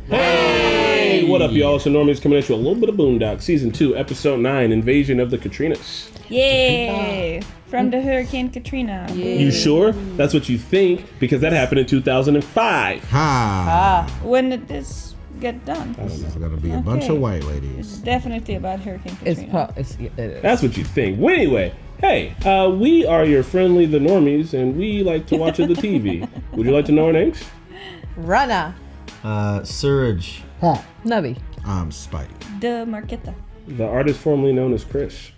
Hey! What up, y'all? So Normies coming at you a little bit of Boondocks, Season 2, Episode 9, Invasion of the Katrinas. Yay! From the Hurricane Katrina. You sure? That's what you think, because that happened in 2005. When did this get done? It's gonna be a bunch of white It's ladies. definitely about Hurricane Katrina. It is. That's what you think. Well, anyway, hey, we are your friendly TheNormies, and we like to watch the TV. Would you like to know our names? Rana. Surge. Nubby. Spidey. The Marqueta. The artist formerly known as Chris.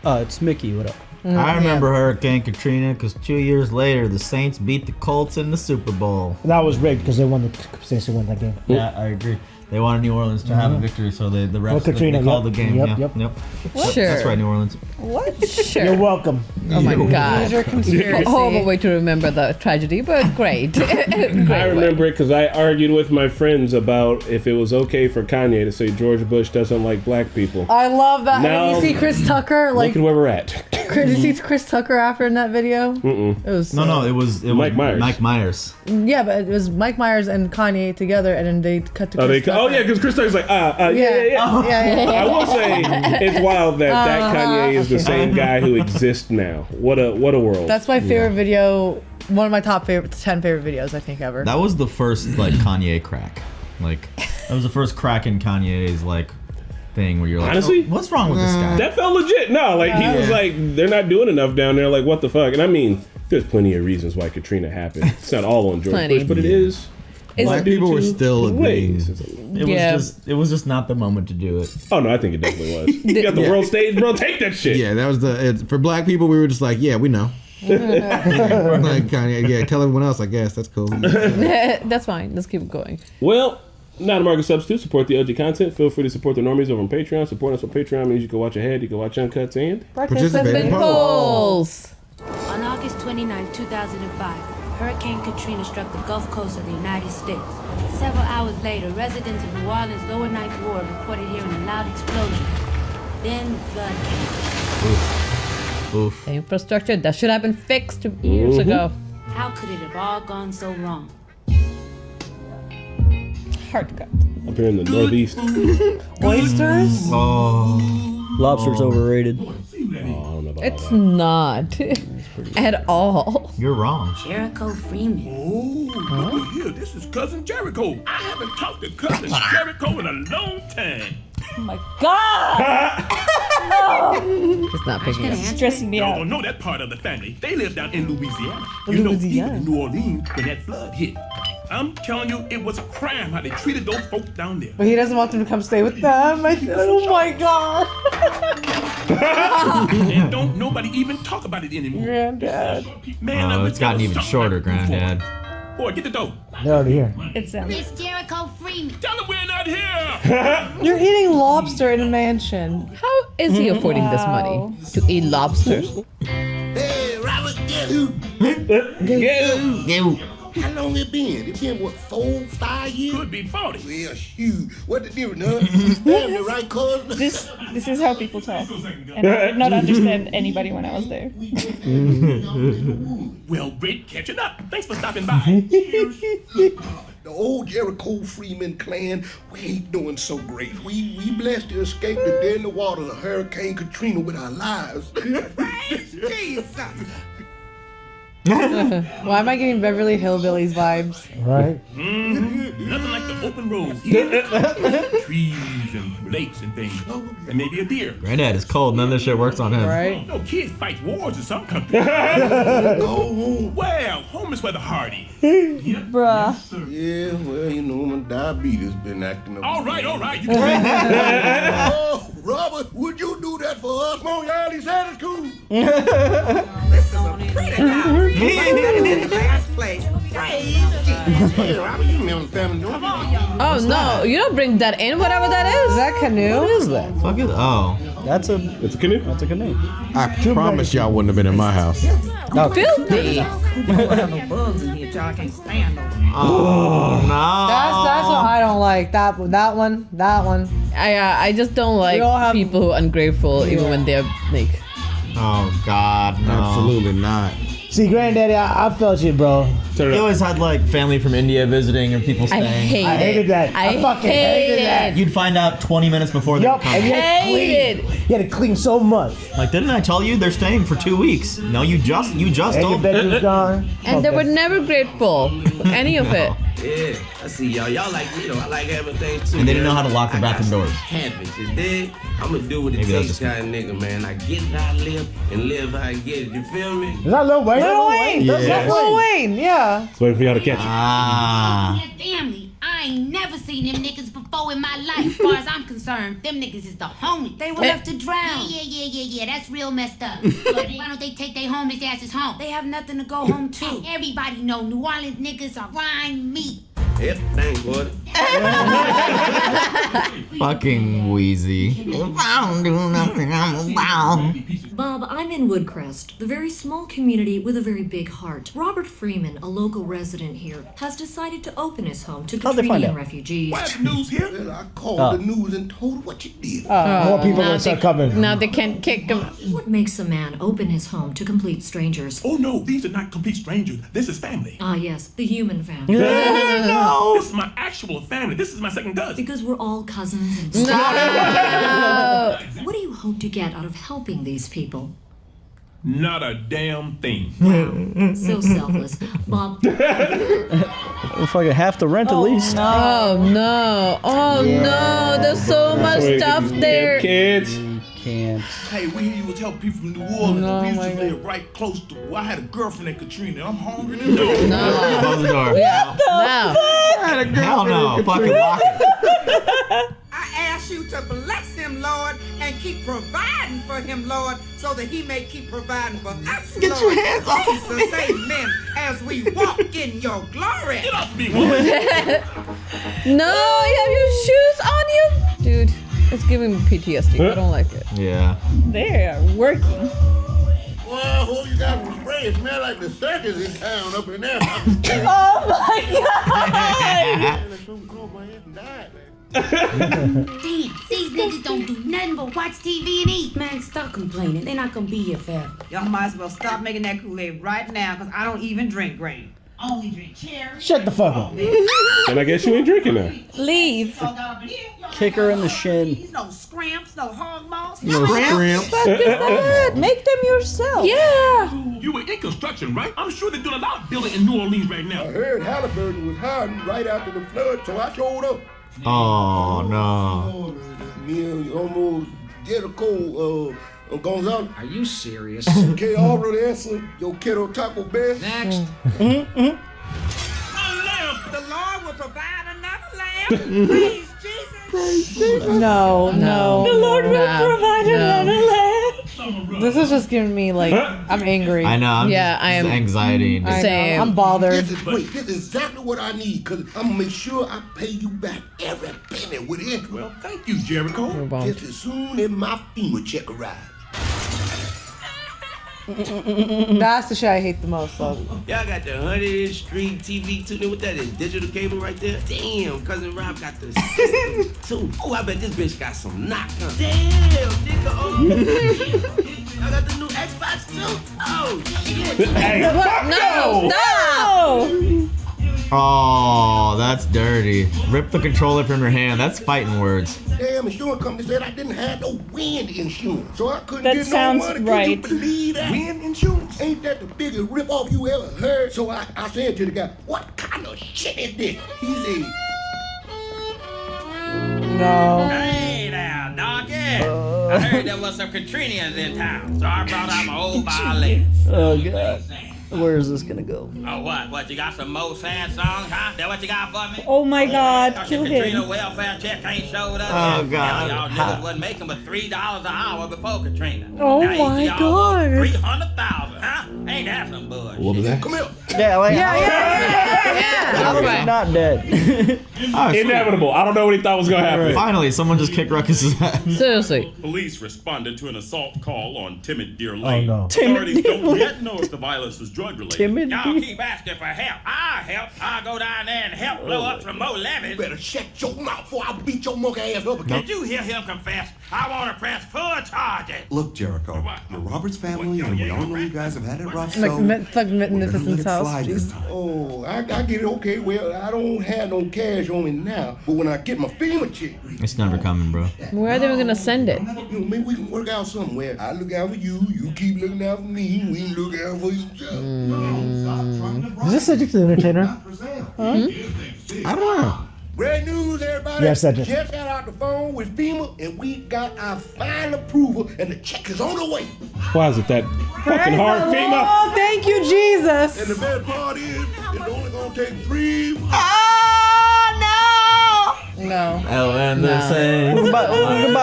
It's Mickey. What up? I remember Hurricane Katrina because 2 years later, the Saints beat the Colts in the Super Bowl. That was rigged because they won Saints won that game. Yeah, I agree. They wanted New Orleans to have a victory, so the refs Katrina, they called the game. Yep. Sure. That's right, New Orleans. What? Sure. You're welcome. Oh my God. These are conspiracy. Horrible way to remember the tragedy, but great. Great I remember it because I argued with my friends about if it was okay for Kanye to say George Bush doesn't like black people. I love that. Now, And you see Chris Tucker, like, look at where we're at. did you see Chris Tucker after in that video? Mm-mm. It was No, it was Mike Myers. Mike Myers. Yeah, but it was Mike Myers and Kanye together, and then they cut to Chris Tucker. Yeah, because Chris Tucker's like, yeah. Yeah. I will say it's wild that Kanye is the same guy who exists now. What a world. That's my favorite video. One of my top 10 favorite videos I think ever. That was the first Kanye crack. That was the first crack in Kanye's thing where you're like, Honestly? oh, what's wrong with this guy? That felt legit. No, he was like, they're not doing enough down there. Like, what the fuck? And I mean, there's plenty of reasons why Katrina happened. It's not all on George Plenty. Bush, but it is. Black people were still a thing. ways. It was just not the moment to do it. Oh no, I think it definitely was. You got the world stage, bro. Take that shit. Yeah, that was for black people. We were just like, yeah, we know. Like Kanye, yeah, tell everyone else. I guess that's cool. That's fine. Let's keep going. Well, not a market substitute. Support the LG content. Feel free to support the Normies over on Patreon. Support us on Patreon means you can watch ahead, you can watch uncuts, and Participate in Polls. On August 29, 2005, Hurricane Katrina struck the Gulf Coast of the United States. Several hours later, residents of New Orleans' Lower Ninth Ward reported hearing a loud explosion. Then the flood came. Oof. The infrastructure that should have been fixed years ago. How could it have all gone so wrong? Hard cut. up here in the Northeast. Oysters? Oh. Lobster's overrated. I don't know about It's all that. not at all. You're wrong. Jericho Freeman. Oh, look here. This is Cousin Jericho. I haven't talked to Cousin Jericho in a long time. Oh my god! It's not picking up. It's stressing me Y'all out. don't know that part of the family. They live down in Louisiana. You know, even in New Orleans when that flood hit. I'm telling you, it was a crime how they treated those folks down there. But he doesn't want them to come stay with them. Oh my god. And don't nobody even talk about it anymore. Granddad. Man, I Oh, wish it's there gotten was even something shorter, I could do for 'em. Granddad. Boy, get the dough. They're already here. It's It's Jericho Freeman. Tell them we're not here. You're eating lobster in a mansion. How is he affording this money to eat lobsters? Hey, Robert, get who? You. How long it been? It been, what, 4, 5 years? Could be 40. Well, shoot. What the difference, huh? Family, right, cousin? This is how people talk. And I did not understand anybody when I was there. Well, great catching up. Thanks for stopping by. The old Jericho Freeman clan, we ain't doing so great. We blessed to escape the deadly waters of Hurricane Katrina with our lives. Jesus. Why am I getting Beverly Hillbillies vibes? Right? Nothing like the open road here. Trees and lakes and things. And maybe a deer. Granddad is cold. None of this shit works on him. Right? No, kids fight wars in some countries. Go home. Well, home is where the hardy. Bruh. Yeah, well, you know, my diabetes been acting up. All right. You can Oh, Robert, would you do that for us? Come on, y'all, he said it's cool. Hey, Robert, you remember family, don't you? Oh no, you don't bring that in, whatever that Is is. that canoe? What is that? Fuck it. Oh. That's a It's a canoe. that's a canoe. I promise y'all wouldn't have been in my house. Filthy. Oh no. That's what I don't like. That one. I just don't like all have- people who are ungrateful even when they're like. Oh God. No. Absolutely not. See, Granddaddy, I felt you, bro. He always had like family from India visiting or people staying. I hated that. I fucking hated that. You'd find out 20 minutes before they were coming. And you had to clean so much. Like, didn't I tell you they're staying for 2 weeks? No, you just And your told me. bedroom's gone. And they were never grateful. Any of it. Yeah, I see y'all. Y'all like, you know, I like having things too. And they didn't know how to lock the bathroom doors. Habits, you dig? I'm gonna do what it takes, kind of nigga, man. I get how I live and live how I get it. You feel me? Is that Lil Wayne? Lil Wayne. Yeah. That's Lil Wayne, yeah. Just waiting for y'all to catch it. Ah. Family. I ain't never seen them niggas before in my life. As far as I'm concerned, them niggas is the homies. They were left to drown. Yeah. That's real messed up. But why don't they take their homeless asses home? They have nothing to go home to. Everybody know New Orleans niggas are prime meat. Yep, thanks, boy. Fucking Wheezy. I don't do nothing, I'm a wow. Bob, I'm in Woodcrest, the very small community with a very big heart. Robert Freeman, a local resident here, has decided to open his home to Katrinian refugees. What news here? Well, I called the news and told what you did. More people gonna start coming. Now they can't kick him. What makes a man open his home to complete strangers? Oh no, these are not complete strangers. This is family. Ah yes, the human family. No. This is my actual family. This is my second cousin. Because we're all cousins and What do you hope to get out of helping these people? Not a damn thing. Wow, so selfless. Bob. Fucking half the rent at least. Oh no. Oh no. There's so much stuff there. Kids. Can't. Hey, we hear you was helping people from New Orleans. We used to live right close to. Well, I had a girlfriend at Katrina. I'm hungry to know. Close the door. Yeah. No. I had a girl. No. Fucking lock it. I ask you to bless him, Lord, and keep providing for him, Lord, so that he may keep providing for us, Get Lord. your hands off Jesus, amen, as we walk in your glory. Get off me, woman. No, you have your shoes on you. Dude, it's giving me PTSD. I don't like it. Yeah. They are working. Well, who you got from spray? It smell like the circus in town up in there. Oh my god! Damn, these niggas don't do nothing but watch TV and eat. Man, stop complaining. They're not gonna be here forever. Y'all might as well stop making that Kool-Aid right now, because I don't even drink grain. Only drink cherry. Shut the fuck up. And I guess you ain't drinking now. Leave. Kick her in the shin. No scramps, no hog moss. No scrimps. Make them yourself. Yeah. You were in construction, right? I'm sure they're doing a lot of building in New Orleans right now. I heard Halliburton was hiding right after the flood, so I showed up. Oh no. Me and almost Jericho, Gonzalo. Are you serious? Okay, already answered your kiddo Taco Bell. Next. The Lord will provide another lamb. Praise Jesus. No. The Lord will provide another land. This is just giving me like I'm angry. I know. I am. Anxiety. I know, I'm bothered. This is exactly what I need, because I'm going to make sure I pay you back every penny with interest. Well, thank you, Jericho. Just as soon as my FEMA check arrives. That's the shit I hate the most. So. Y'all got the 100 Street TV tuning. What that is? Digital cable right there? Damn, Cousin Rob got the system too. Oh, I bet this bitch got some knock, huh? Damn, nigga. Oh, I got the new Xbox too. Oh, shit. Hey, fuck No, stop! Oh, that's dirty. Rip the controller from your hand. That's fighting words. Damn, insurance company said I didn't have no wind insurance, so I couldn't That get sounds no money. right. Can you believe that? Wind insurance? Ain't that the biggest ripoff you ever heard? So I said to the guy, what kind of shit is this? He said, No. Hey there, doggy. I heard there was some Katrinas in town, so I brought out my old violin. Oh god. Where is this gonna go? Oh, what? What, you got some more sad songs, huh? That what you got for me? Oh my god, Your kill Katrina him. welfare check ain't showed up Oh, yet. God. Y'all niggas wasn't making but $3 an hour before Katrina. Oh now my y'all God. 300,000, huh? Ain't that some bullshit? What was that? come here. Yeah, like, Yeah. I'm not dead. Oh, sweet. Inevitable. I don't know what he thought was gonna happen. Finally, someone just kicked Ruckus's ass. Seriously. Police responded to an assault call on Timid Deer Lane. no. Authorities don't yet know if the violence was drug related. Timid? Y'all keep asking for help. I'll help, I'll go down there and help blow up some more levees. You better shut your mouth before I beat your monkey ass up again. Did you hear him confess? I want to press full charges. Look, Jericho, you're Robert's family, and we all know you guys have had it rough, so Like Magnificent's house. slide this time. Oh, I get it. Okay, well, I don't have no cash on me now, but when I get my FEMA check, It's never coming, bro. Where are they gonna send it? you know, maybe we can work out somewhere. I look out for you, you keep looking out for me, we look out for each other. Is this Cedric the Entertainer? I don't know. Great news, everybody. Yes, Cedric. Just got out the phone with FEMA, and we got our final approval, and the check is on the way. Why is it that fucking hard, FEMA? Oh, thank you, Jesus. And the best part is, it's only gonna take 3 months. No. Oh, and the same. We can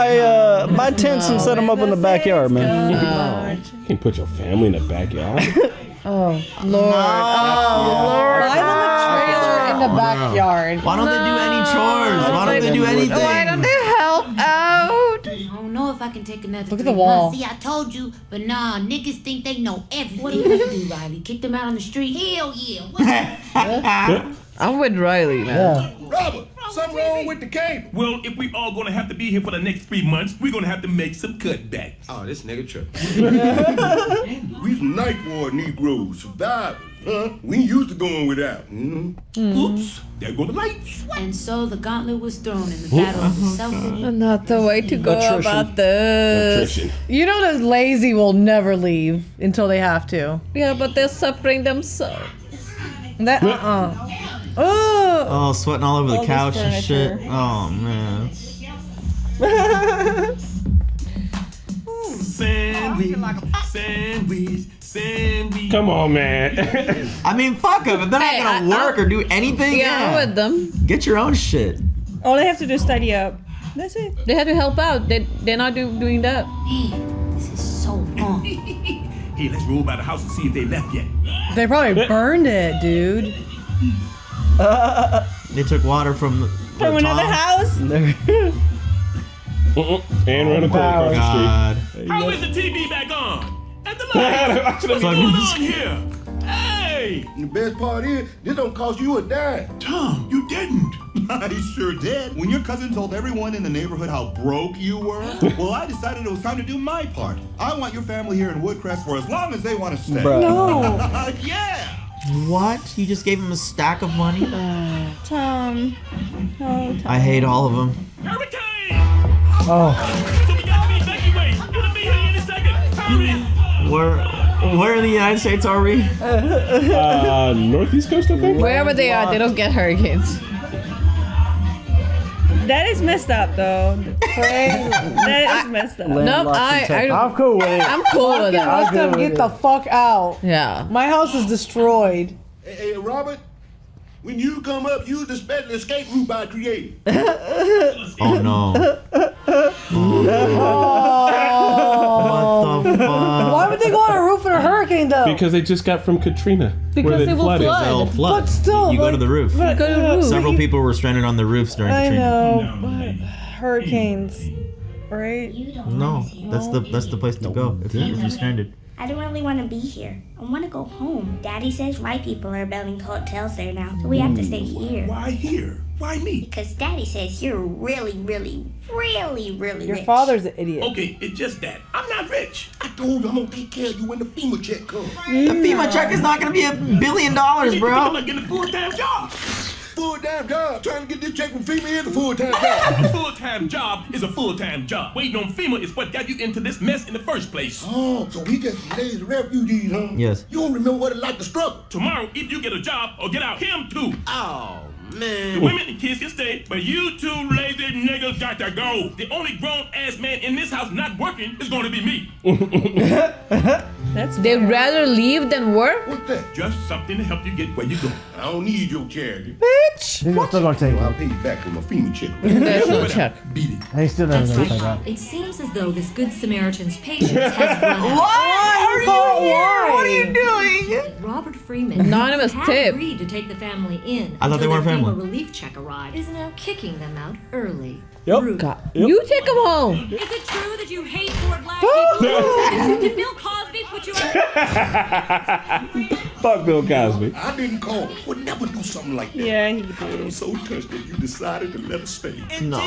buy tents and set them up in the backyard, man. You can put your family in the backyard. Oh, Lord. Oh, Lord. Buy them a trailer in the backyard. Why don't they do any chores? Why don't they do anything? Why don't they help out? I don't know if I can take another Look at 3 the wall. months. See, I told you, but nah, niggas think they know everything. What do you do, Riley? Kick them out on the street? Hell yeah. What? I'm with Riley, man. Robert, something wrong with the cable. Well, if we all gonna have to be here for the next 3 months, we're gonna have to make some cutbacks. Oh, this nigga trip. We some night ward Negroes, survivors, huh? We ain't used to going without. Oops, there go the lights. And so the gauntlet was thrown in the battle of the self-will. Not the way to go Attrition. about this. Attrition. You know the lazy will never leave until they have to. Yeah, but they're suffering themselves. That Oh. Oh, sweating all over the All couch this and shit. furniture. Oh, man. Sandwich. Come on, man. I mean, fuck them. If they're Hey, not gonna work or do anything, Yeah, I'm with them. Get your own shit. All they have to do is study up. That's it. They have to help out. They're not doing that. Man, this is so wrong. Hey, let's roll by the house and see if they left yet. They probably burned it, dude. They took water from From another house? And run across the God. How is the TV back on? And the lights? What's going on here? Hey! And the best part is, this don't cost you a dime. Tom, you didn't. I sure did. When your cousin told everyone in the neighborhood how broke you were, well, I decided it was time to do my part. I want your family here in Woodcrest for as long as they want to stay. Bruh. No. Yeah! What? You just gave him a stack of money? Tom. Oh, Tom. I hate all of them. Hurricane! Oh. So we got to evacuate. It'll be here any second. Hurry! Where in the United States are we? Northeast coast, I think. Wherever they are, they don't get hurricanes. That is messed up, though. That is messed up. Nope, I'm cool with it. I'm cool with that. Let them get the fuck out. Yeah. My house is destroyed. Hey, Robert, when you come up, use the special escape route I created. Oh no. Oh. What the fuck? Why would they go on a roof in a hurricane, though? Because they just got from Katrina. Because where they will flooded. flood. They'll flood. But still, you go like- to the roof. But- Go to the roof. Several people were stranded on the roofs during I Katrina. know, but hurricanes, right? No, that's the place to go if you're stranded. I don't really want to be here. I want to go home. Daddy says white people are building hotels there now, so we have to stay here. Why here? Why me? Because Daddy says you're really, really, really, really Your rich. father's an idiot. Okay, it's just that. I'm not rich. I told you I'm gonna take care of you when the FEMA check comes. The FEMA check is not gonna be $1 billion, I'm bro. not getting a full-time job. Full-time job. Trying to get this check from FEMA is a full-time job. A full-time job is a full-time job. Waiting on FEMA is what got you into this mess in the first place. Oh, so we just lazy refugees, huh? Yes. You don't remember what it's like to struggle. Tomorrow, if you get a job or get out, him too. Oh, The man. women and kids can stay, but you two lazy niggas got to go. The only grown-ass man in this house not working is going to be me. They'd rather leave than work? What's that? Just something to help you get where you go. I don't need your charity. Bitch! He's still gonna take I'll it. pay you back with my FEMA check. There's no check. Beat it. And he's still never That's gonna take right. that. It seems as though this Good Samaritan's patience has run out. Why? What are you doing? Robert Freeman, Anonymous who had tip. agreed to take the family in I thought they until weren't their family. FEMA relief check arrived, is now kicking them out early. Yep. Rude. You take them home. Is it true that you hate poor black people? Did Bill Cosby put you out? Fuck Bill Cosby. I didn't call. Would never do something like that. Yeah, he did. I'm so touched that you decided to let us stay. No.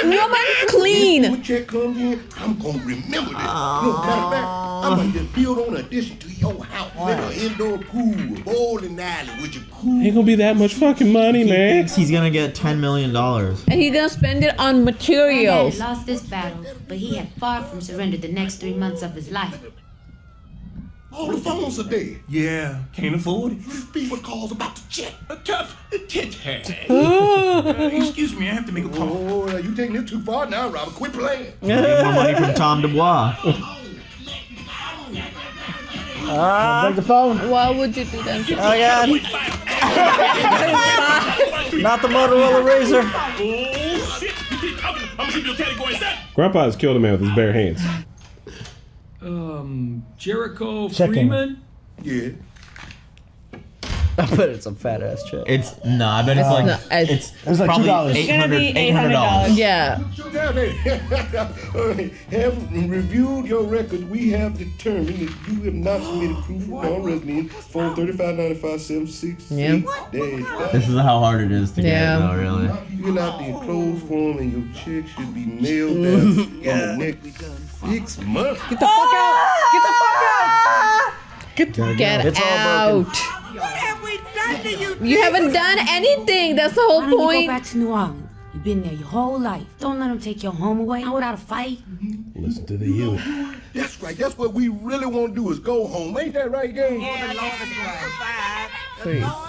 Woman clean. When check comes in, I'm gonna remember this. No, matter of fact, I'm gonna just build on an addition to your house. Little indoor pool, bowling alley with your pool. Ain't gonna be that much fucking money, He man. thinks he's gonna get $10 million. And he's gonna spend it on Granddad materials. lost this battle, but he had far from surrendered the next 3 months of his life. All the phones are dead. Yeah, can't afford it. People calls about to check. A tough tit hat. Excuse me, I have to make a call. Oh, you taking it too far now, Robert. Quit playing. Get more money from Tom Dubois. Break the phone. Why would you do that? Oh God. Not the Motorola Razor. Oh, shit. You keep talking. I'm gonna keep your category set. Grandpa has killed a man with his bare hands. Jericho Checking. Freeman? Yeah. I bet it's a fat ass check. I bet it's like No, it's like probably $2. It's gonna be $800. Yeah. Have reviewed your records, we have determined that you have not submitted proof of non-resident form 359576. Yeah. This is how hard it is to Yeah. get, though, really. Fill out the enclosed form and your check should be mailed out on the next 6 months. Get the fuck out! Get the fuck out! Get It's all out. What have we done to you? You haven't done anything. That's the Why whole don't you go point. back to New Orleans? You've been there your whole life. Don't let them take your home away. Not without a fight. Listen to the Huey. That's right. That's what we really want to do is go home. Ain't that right, gang? Yeah, the Lord is going to provide.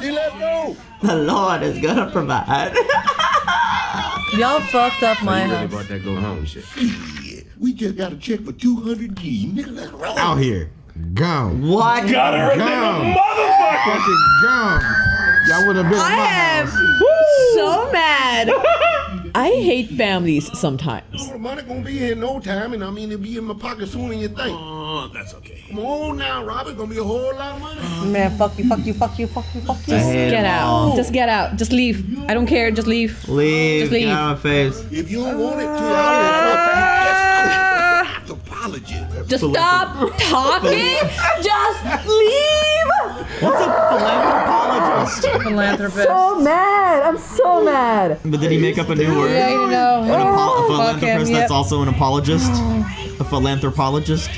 Then let's go. The Lord is gonna provide. Y'all fucked up my house. About that go home shit. Yeah, we just got a check for 200 G. Nigga, let's roll. Out here. Gone. What? Got her, Gone. motherfucker. Fucking gone. Y'all would have been in my I am house. so mad. I hate families sometimes. All the money gonna be here in no time, and I mean it'll be in my pocket sooner than you think. Oh, that's okay. Come on now, Robert. Gonna be a whole lot of money. Man, fuck you, fuck you, fuck you, fuck you, fuck you. Just hate get them out. all. Just get out. Just leave. I don't care. Just leave. Leave. Just leave. Get out of my face. If you don't want it to, I will apologize. Just stop talking. Just leave. What's a philanthropologist? Philanthropist. So mad. I'm so mad. But did he make up a new word? Yeah, you know. A Fuck philanthropist him, that's yep. also an apologist? A philanthropologist?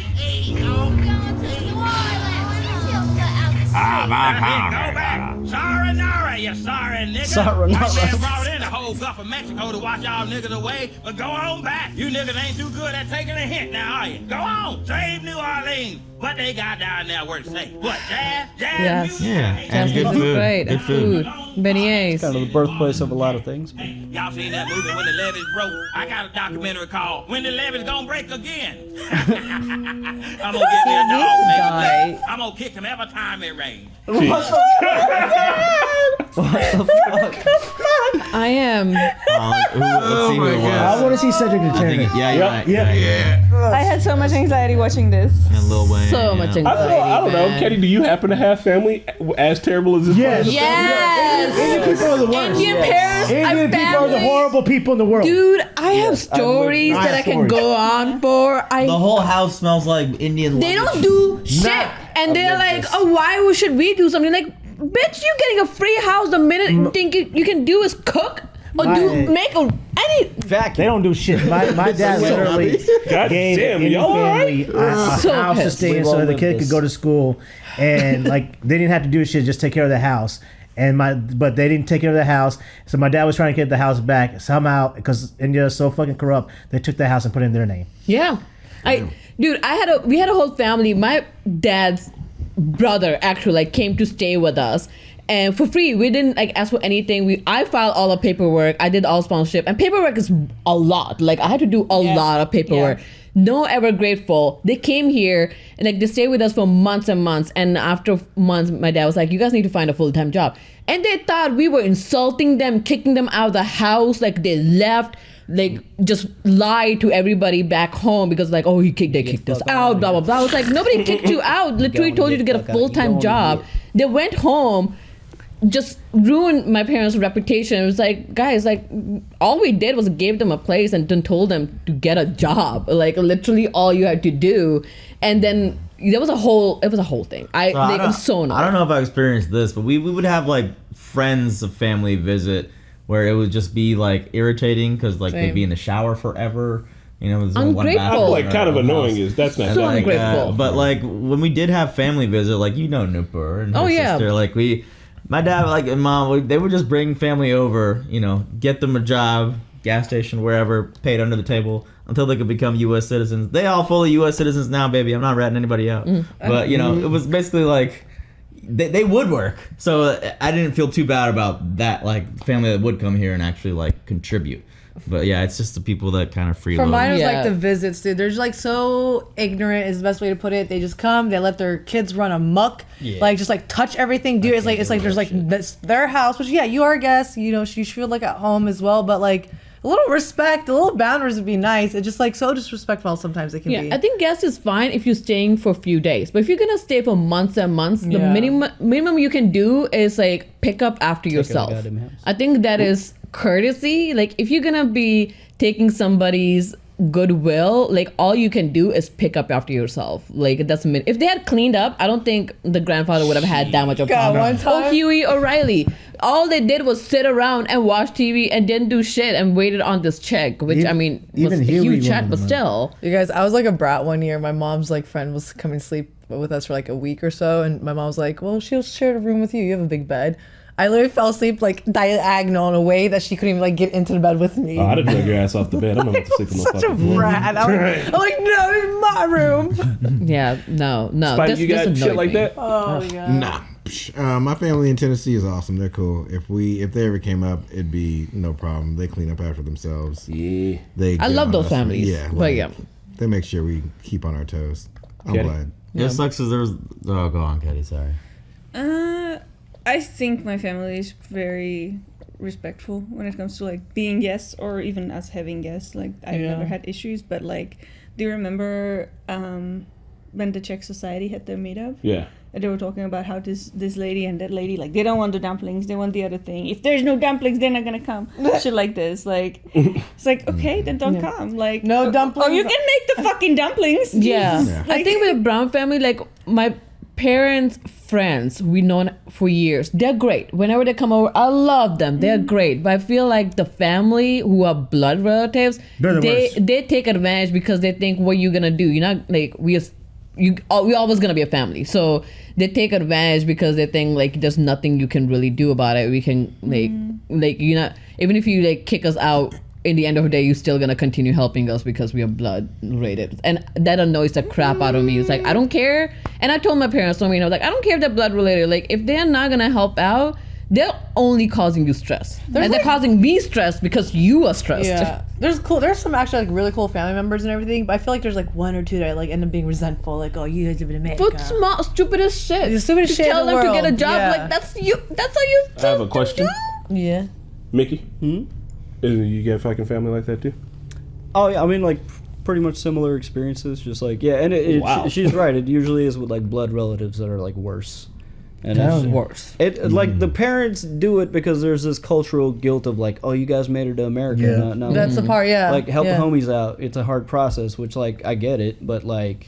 Sayonara, you sorry nigga. Sayonara. White man brought in the whole Gulf of Mexico to wash y'all niggas away, but go on back. You niggas ain't too good at taking a hint now, are you? Go on, save New Orleans. What they got down there worth safe? What, jazz? Jazz Yes. music? Yeah, and good food. Great. Good And food. Beignets. Kind of the birthplace of a lot of things. Y'all seen that movie When the Levees Broke? I got a documentary called When the Levees Gonna Break Again. I'm gonna get me a dog, nigga. I'm gonna kick him every time it rains. What the fuck? I am. Let's see who it was. I want to see Cedric the I think Entertainer. yeah, you're right. Yeah. I had so much anxiety watching this. And Lil Wayne. So much yeah. anxiety. I don't know, man. Kenny. Do you happen to have family as terrible as this? Yes. person? Yes. Indian people are the worst. Indian parents Indian are people are the family. horrible people in the world. Dude, I have Yes, I stories would- that I can stories. go on for. The whole house smells like Indian They luggage. don't do shit. Nah. And they're love like, this. oh, why should we do something? Like, bitch, you getting a free house the minute you think you can do is cook or make any. They don't do shit. My dad literally God gave damn, any y'all family a So house to pissed. stay in so the kid could go to school, and like they didn't have to do shit, just take care of the house. But they didn't take care of the house, so my dad was trying to get the house back somehow because India is so fucking corrupt. They took the house and put it in their name. Yeah. We had a whole family. My dad's brother actually came to stay with us. And for free, we didn't ask for anything. I filed all the paperwork. I did all sponsorship, and paperwork is a lot. I had to do a lot of paperwork. Yeah. No ever grateful. They came here and they stayed with us for months and months. And after months, my dad was like, "You guys need to find a full-time job." And they thought we were insulting them, kicking them out of the house. They left. Just lied to everybody back home because they kicked us out, blah blah blah. I was like, nobody kicked you out. Literally told you to get a full-time job. They went home. Just ruined my parents' reputation. It was like, guys, all we did was gave them a place and then told them to get a job. Literally all you had to do. And then there was a whole thing. It was so annoying. I don't know if I experienced this, but we would have like friends of family visit where it would just be like irritating because like they'd be in the shower forever. You know, there's one bathroom. I feel like kind of annoying is that's not so that ungrateful. But like when we did have family visit, like Nupur and her sister, like my dad like and mom, they would just bring family over, you know, get them a job, gas station, wherever, paid under the table until they could become U.S. citizens. They all fully U.S. citizens now, baby. I'm not ratting anybody out, but you know, it was basically like they would work, so I didn't feel too bad about that. Like family that would come here and actually like contribute. But yeah, it's just the people that kind of freeload. For mine, it was like the visits, dude. They're just like so ignorant is the best way to put it. They just come, they let their kids run amok, like just like touch everything, dude. It's like there's like that's their house, which you are a guest, you know, you should feel like at home as well. But like a little respect, a little boundaries would be nice. It's just like so disrespectful sometimes it can be. I think guest is fine if you're staying for a few days, but if you're gonna stay for months and months, the minimum you can do is like pick up after yourself. I think that is courtesy. Like if you're gonna be taking somebody's goodwill, like all you can do is pick up after yourself. Like that's if they had cleaned up, I don't think the grandfather would have had that much of a problem. Or Huey or Riley, all they did was sit around and watch TV and didn't do shit and waited on this check, which I mean was a huge check, but still. You guys, I was like a brat one year. My mom's like friend was coming to sleep with us for like a week or so, and my mom was like, well, she'll share a room with you, you have a big bed. I literally fell asleep like diagonal in a way that she couldn't even like get into the bed with me. Oh, I'd have drug your ass off the bed. I'm about to sleep on the fucking floor. Such a rat. I'm like, no, it's my room. Yeah, no. Spike, you got shit like that? Oh yeah. Nah. My family in Tennessee is awesome. They're cool. If they ever came up, it'd be no problem. They clean up after themselves. Yeah. I love those families. Yeah. But yeah. They make sure we keep on our toes. I'm glad. It sucks because there was. Oh, go on, Katie. Sorry. I think my family is very respectful when it comes to like being guests or even us having guests. Like I've never had issues, but like, do you remember when the Czech Society had their meetup? Yeah. And they were talking about how this lady and that lady, like they don't want the dumplings, they want the other thing. If there's no dumplings, they're not gonna come. Shit like this. Like it's like, okay, then don't come. Like no dumplings. Or you can make the fucking dumplings. Yeah. I think with the Brown family, like my parents' friends we've known for years, they're great. Whenever they come over, I love them. They're great. But I feel like the family who are blood relatives, they take advantage because they think, what are you gonna do? You're not like we're always gonna be a family. So they take advantage because they think like there's nothing you can really do about it. We can like you're not, even if you like kick us out, in the end of the day, you're still gonna continue helping us because we are blood related, and that annoys the crap out of me. It's like I don't care, and I told my parents, I was like, I don't care if they're blood related. Like if they're not gonna help out, they're only causing you stress, and they're causing me stress because you are stressed. Yeah, there's some actually like really cool family members and everything, but I feel like there's like one or two that like end up being resentful, like, oh, you guys live in America. But small, stupidest shit. The stupidest shit. Tell in the them world. to get a job. Yeah. Like that's how you. I have a question. Yeah. Mickey. You get a fucking family like that too? Oh yeah, I mean like pretty much similar experiences. Just like and she's right. It usually is with like blood relatives that are like worse. And it's worse. Like the parents do it because there's this cultural guilt of like, oh, you guys made it to America. Yeah. No, That's the part. Yeah. Like help the homies out. It's a hard process, which like I get it, but like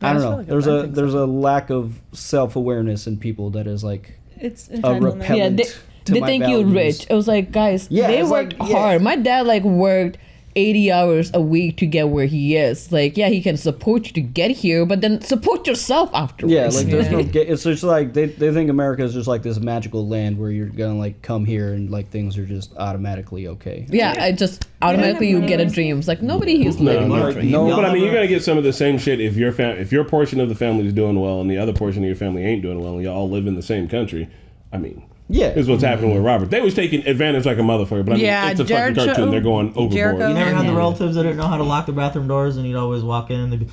I don't know. Like there's a lack of self-awareness in people that is like it's a repellent. They think you're rich. It was like, guys, they worked hard. My dad like worked 80 hours a week to get where he is. Like, yeah, he can support you to get here, but then support yourself afterwards. Yeah, like there's no. It's just like they think America is just like this magical land where you're gonna like come here and like things are just automatically okay. Yeah, I just automatically you get a dream. It's like nobody here's living a dream. No, but I mean, you're gonna get some of the same shit if your portion of the family is doing well and the other portion of your family ain't doing well, and you all live in the same country. I mean. Yeah, is what's happening with Robert. They was taking advantage like a motherfucker, but I mean, it's a fucking cartoon. They're going overboard. You never had the relatives that didn't know how to lock the bathroom doors, and you'd always walk in and they'd be.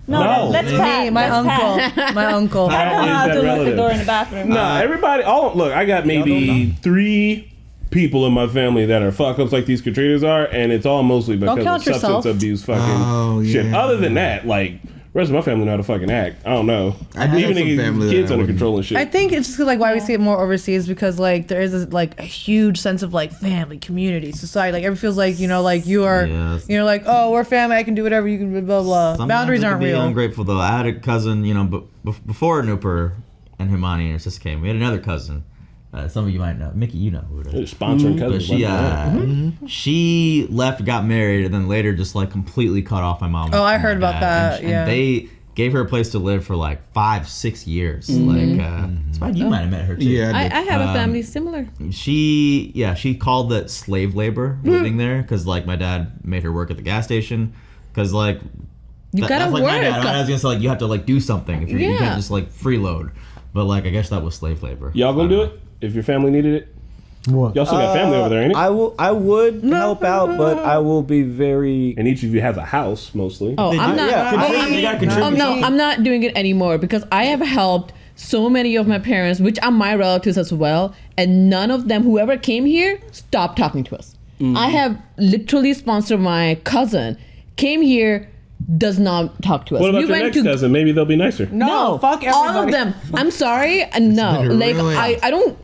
No. That's Pat. My uncle. My uncle. I don't know how to lock the door in the bathroom. No, everybody. Look, I got maybe 3 people in my family that are fuck ups like these Katrinas are, and it's all mostly because of substance abuse fucking shit. Other than that, like rest of my family know how to fucking act. I don't know. Even the kids under control and shit. I think it's just like why we see it more overseas because like there is a huge sense of like family, community, society. Like everyone feels like like you are, like we're family. I can do whatever you can. Blah blah. Sometimes Boundaries aren't real. Ungrateful though. I had a cousin, but before Nooper and Himani and her sister came, we had another cousin. Some of you might know. Mickey, you know who it is. Sponsoring cousins. She left, got married, and then later just like completely cut off my mom. Oh, I heard about that. And they gave her a place to live for like 5-6 years. It's fine. You might have met her too. Yeah, I have a family similar. She called that slave labor living there because like my dad made her work at the gas station because like you gotta that's like work. My dad. I was gonna say like you have to like do something if you can't just like freeload. But like I guess that was slave labor. Y'all gonna do it if your family needed it? What? Y'all still got family over there, ain't it? I would help out, but I will be very. And each of you has a house mostly. Oh, I'm not. No, I'm not doing it anymore because I have helped so many of my parents, which are my relatives as well, and none of them, whoever came here, stopped talking to us. I have literally sponsored my cousin, came here, does not talk to us. What about your next cousin? Maybe they'll be nicer. No, fuck everybody. All of them. I'm sorry. No, like I don't.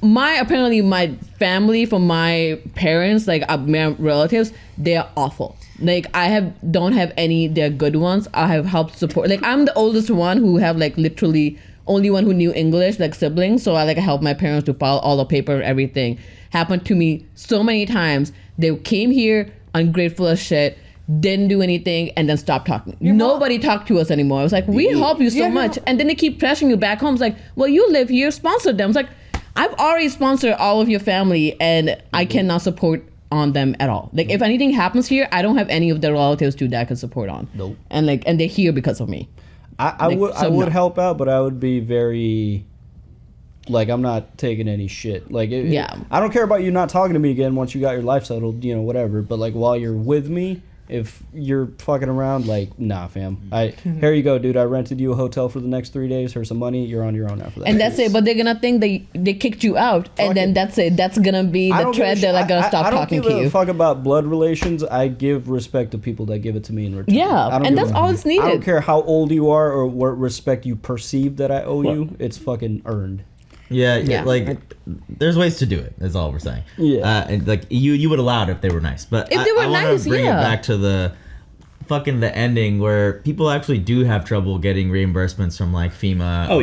Apparently my family from my parents, like my relatives, they are awful. Like don't have any. They're good ones. I have helped support. Like I'm the oldest one who have like literally only one who knew English, like siblings. So I like help my parents to file all the paper and everything. Happened to me so many times. They came here ungrateful as shit. Didn't do anything and then stopped talking. Nobody talked to us anymore. I was like, we help you so much. And then they keep pressuring you back home. It's like, well, you live here, sponsor them. It's like, I've already sponsored all of your family and I cannot support on them at all. Like if anything happens here, I don't have any of their relatives too that I can support on. Nope. And they're here because of me. I would help out, but I would be very like I'm not taking any shit. Like I don't care about you not talking to me again once you got your life settled, whatever. But like while you're with me, if you're fucking around, like, nah, fam. Here you go, dude. I rented you a hotel for the next 3 days. Here's some money. You're on your own after that. And that's it. But they're gonna think they kicked you out, and then that's it. That's gonna be the thread. They're like gonna stop talking to you. I don't give a fuck about blood relations. I give respect to people that give it to me in return. Yeah, and that's all it's needed. I don't care how old you are or what respect you perceive that I owe you. It's fucking earned. Yeah, like there's ways to do it. That's all we're saying. Yeah, and like you would allow it if they were nice, but if they were I want nice, to bring it back to the ending where people actually do have trouble getting reimbursements from like FEMA. Oh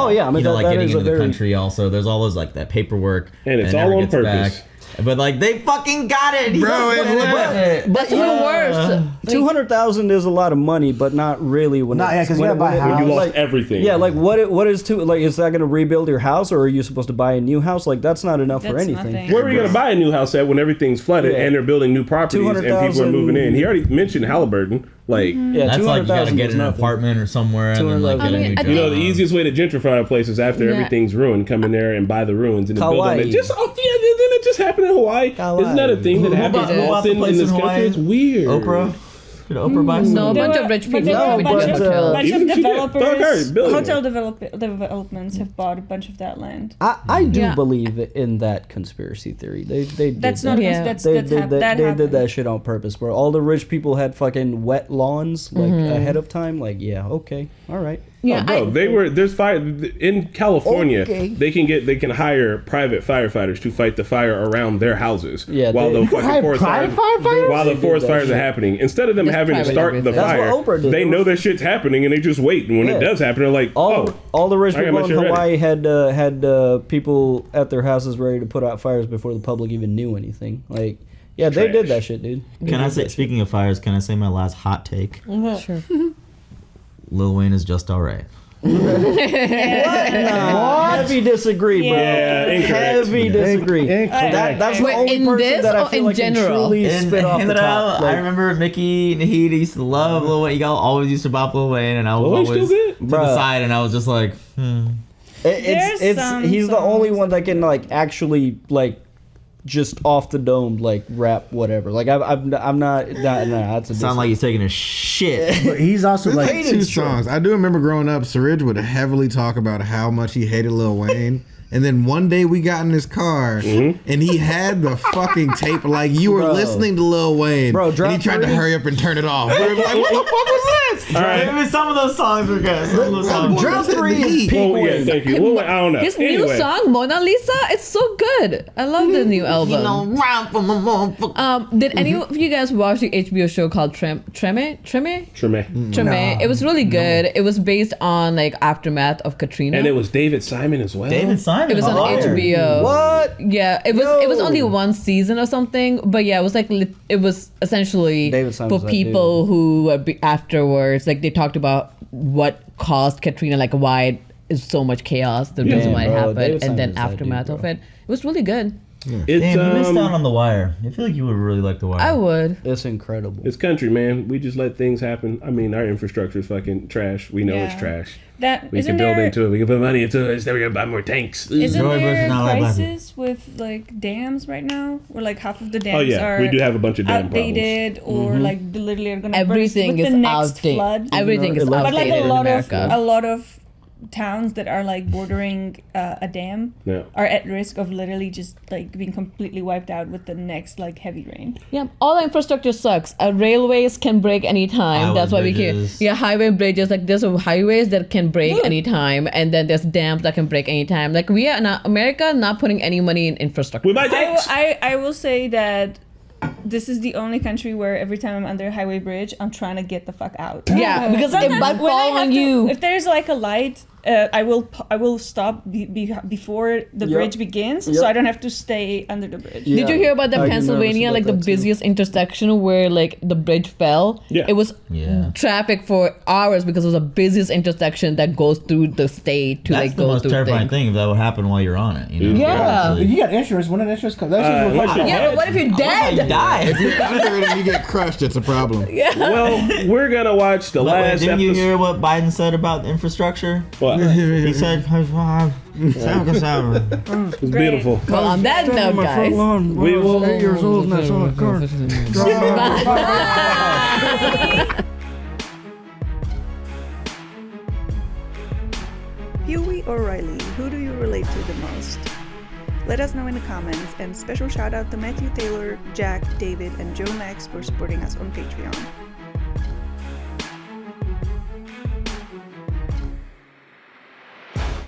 yeah. I mean, like getting into the country. Also, there's all those like that paperwork, and it's all on purpose. Back. But like they fucking got it, bro. That's even worse. 200,000 is a lot of money, but not really. Because you gotta buy a house. When you lost everything. Yeah, like what is is that going to rebuild your house, or are you supposed to buy a new house? Like that's not enough for anything. Nothing. Where are you going to buy a new house at when everything's flooded and they're building new properties and people are moving in? He already mentioned Halliburton. Like that's like you got to get an apartment or somewhere and then like get a new job. The easiest way to gentrify a place is after everything's ruined, come in there and buy the ruins and then build on it. Didn't it just happen in Hawaii? Isn't that a thing that happens often in this country? It's weird. Oprah? Did Oprah buy some? No, a bunch of rich people. A bunch of developers, hotel developments have bought a bunch of that land. I do believe in that conspiracy theory. They did that shit on purpose, where all the rich people had fucking wet lawns like ahead of time. Like, yeah, okay, all right. Yeah, there's fire in California. Okay. They can hire private firefighters to fight the fire around their houses while the forest fires are happening. Instead of them having to start the fire, they know that shit's happening and they just wait. And when it does happen, they're like, all the rich people in Hawaii had people at their houses ready to put out fires before the public even knew anything. Like, yeah, they did that shit, dude. Can I say? Speaking of fires, can I say my last hot take? Sure. Lil Wayne is just alright. What? Heavy disagree, bro. Yeah, heavy disagree. That's the only person that I feel like can truly spit off the top. I remember Mickey and he used to love Lil Wayne. Y'all always used to bop Lil Wayne, and I was always to the side, and I was just like, He's the only one that can like actually like just off the dome like rap whatever. Like I'm not. That's a sound like he's taking a shit. But he's also like two songs. I do remember growing up, Surridge would heavily talk about how much he hated Lil Wayne. And then one day we got in his car, and he had the fucking tape like you were listening to Lil Wayne. Bro, and he tried to hurry up and turn it off. We were like, what the fuck was this? All right. Some of those songs were good. Drop 3 is peak Wayne. Thank you. Lil Wayne, I don't know. His new song, Mona Lisa, it's so good. I love the new album. Did any of you guys watch the HBO show called Treme? It was really good. It was based on like aftermath of Katrina. And it was David Simon as well. David Simon. It was on HBO. What? Yeah, it was only one season or something, but yeah, it was like it was essentially for people who were afterwards. Like they talked about what caused Katrina, like why it is so much chaos, the reason why it happened, and then aftermath of it. It was really good. Damn, you missed out on The Wire. I feel like you would really like The Wire. I would. It's incredible. It's country, man. We just let things happen. I mean, our infrastructure is fucking trash. We know it's trash. We can build into it. We can put money into it. Instead, we're gonna buy more tanks. Isn't there a crisis with like dams right now, where like half of the dams are we do have a bunch of dam outdated or like literally are gonna everything burst with is the next outdated. flood. Everything is outdated. But like a lot of towns that are like bordering a dam are at risk of literally just like being completely wiped out with the next like heavy rain. Yeah, all the infrastructure sucks. Railways can break anytime. That's why we can. Yeah, highway bridges. Like there's highways that can break anytime, and then there's dams that can break anytime. Like we are not America, not putting any money in infrastructure. We might. I will say that this is the only country where every time I'm under a highway bridge, I'm trying to get the fuck out. Yeah, because it might fall on you. If there's like a light, I will stop before the bridge begins, so I don't have to stay under the bridge. Did you hear about the Pennsylvania, like the busiest intersection where like the bridge fell? Yeah. It was traffic for hours because it was the busiest intersection that goes through the state to That's like go through. That's the most terrifying thing if that would happen while you're on it. You know? Yeah. You got insurance. When an insurance comes, Yeah, but what if you're dead? You die. If you're under it and you get crushed, it's a problem. Yeah. Well, we're gonna watch the last episode. Didn't you hear what Biden said about infrastructure? What? He said, it's beautiful. Well, on that note, guys, we will. 8 years old and I saw a car. Huey or Riley, who do you relate to the most? Let us know in the comments, and special shout out to Matthew Taylor, Jack, David, and Joe Max for supporting us on Patreon.